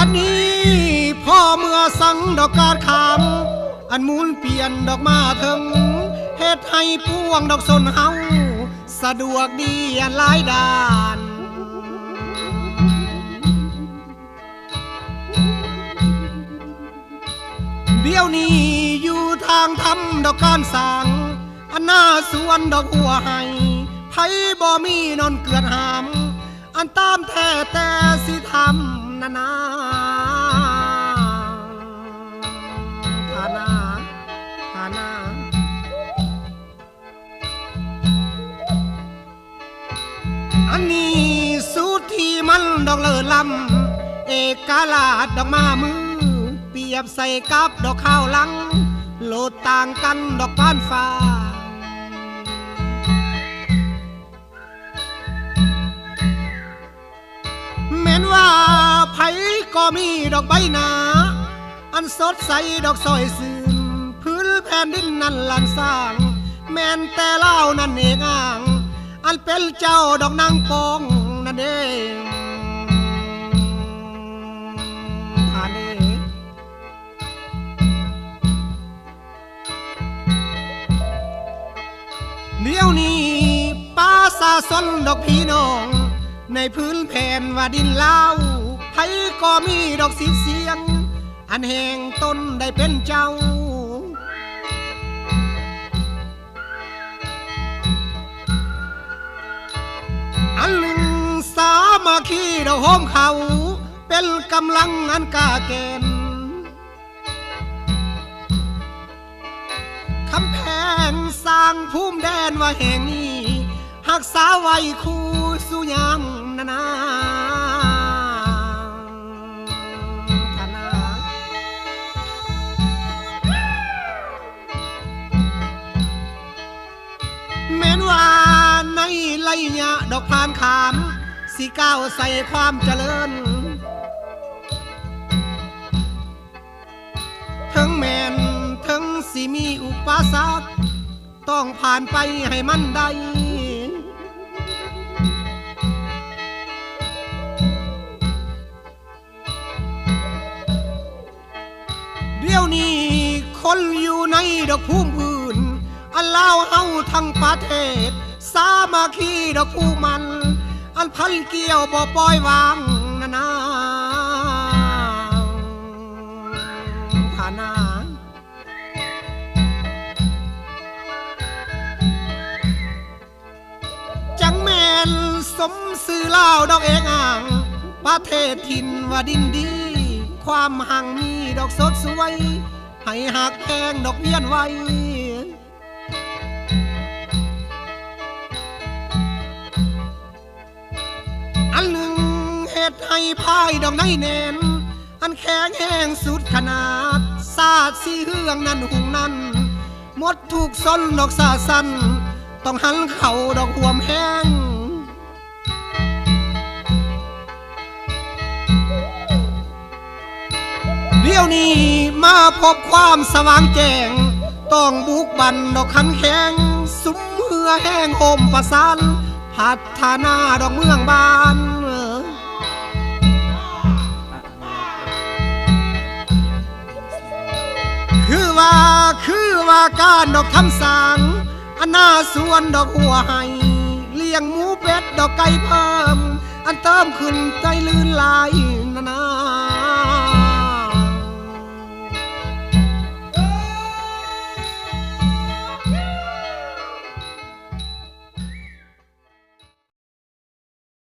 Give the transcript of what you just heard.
ดนี้พ่อเมื่อสังดอกกาดขามอันมูลเปลี่ยนดอกมาถึงเฮ็ดให้พวงดอกสนเฮาสะดวกดีอันหลายด้านเดี๋ยวนี้อยู่ทางทำดอกการสร้างอันหน้าสวนดอกหัวให้ไผบ่มีนอนเกลือนหามอันตามแท้แต่สิทำนานาฐานะอันนี้สูตรที่มันดอกเลิศลำเอกลาดดอกมามือเปรียบใส่กับดอกข้าวหลังโลดต่างกันดอกก้านฟ้าแม้นว่าไผก็มีดอกใบหนาอันสดใสดอกซอยซื่นพื้นแผ่นดินนั้นลันสร้างแม้นแต่เล่านั่นเองอ่างอันเป็นเจ้าดอกนางปองนั่นเองเดี๋ยวนี้ป้าสาสนดอกพี่น้องในพื้นแผ่นว่าดินลาวไผก็มีดอกสีเสียงอันแห่งต้นได้เป็นเจ้าอันหนึ่งสามัคคีดอกหอมเขาเป็นกำลังอันกาเกณฑ์คำแพงสร้างภูมิแดนว่าแห่งนี้หักษาไว้คู่สุยามนานาแม้นว่าในไลยะดอกพานขามสิก้าวใส่ความเจริญทั้งแม่นทั้งสิมีอุปสรรคต้องผ่านไปให้มันได้เดี๋ยวนี้คนอยู่ในดอกภูมิพื้นอันลาวเฮาทั้งประเทศสามัคคีดอกผู้มันอันพันเกี่ยวบ่ปล่อยวางนานาฐานะจังแม่นสมสื่อลาวดอกเอกอ่างประเทศถิ่นว่าดินดีความหังมีดอกสดสวยให้หักแพงดอกเวียนไว้อันหนึ่งเหตุให้พายดอกในแนนอันแข็งแห้งสุดขนาดสาดสีเฮืองนั้นหุงนั้นหมดถูกซนดอกสาสันต้องหันเข่าดอกห่วมแห้งเดี๋ยวนี้มาพบความสว่างแจ้งต้องบุกบันดอกคันแข็งซุ้มเหือแห้งโฮมประสานพัฒนาดอกเมืองบ้านคือว่าการดอกคำสั่งอันหน้าสวนดอกหัวให้เลี้ยงหมูเป็ดดอกไก่เพิ่มอันเติมขึ้นใจลื่นลายนานา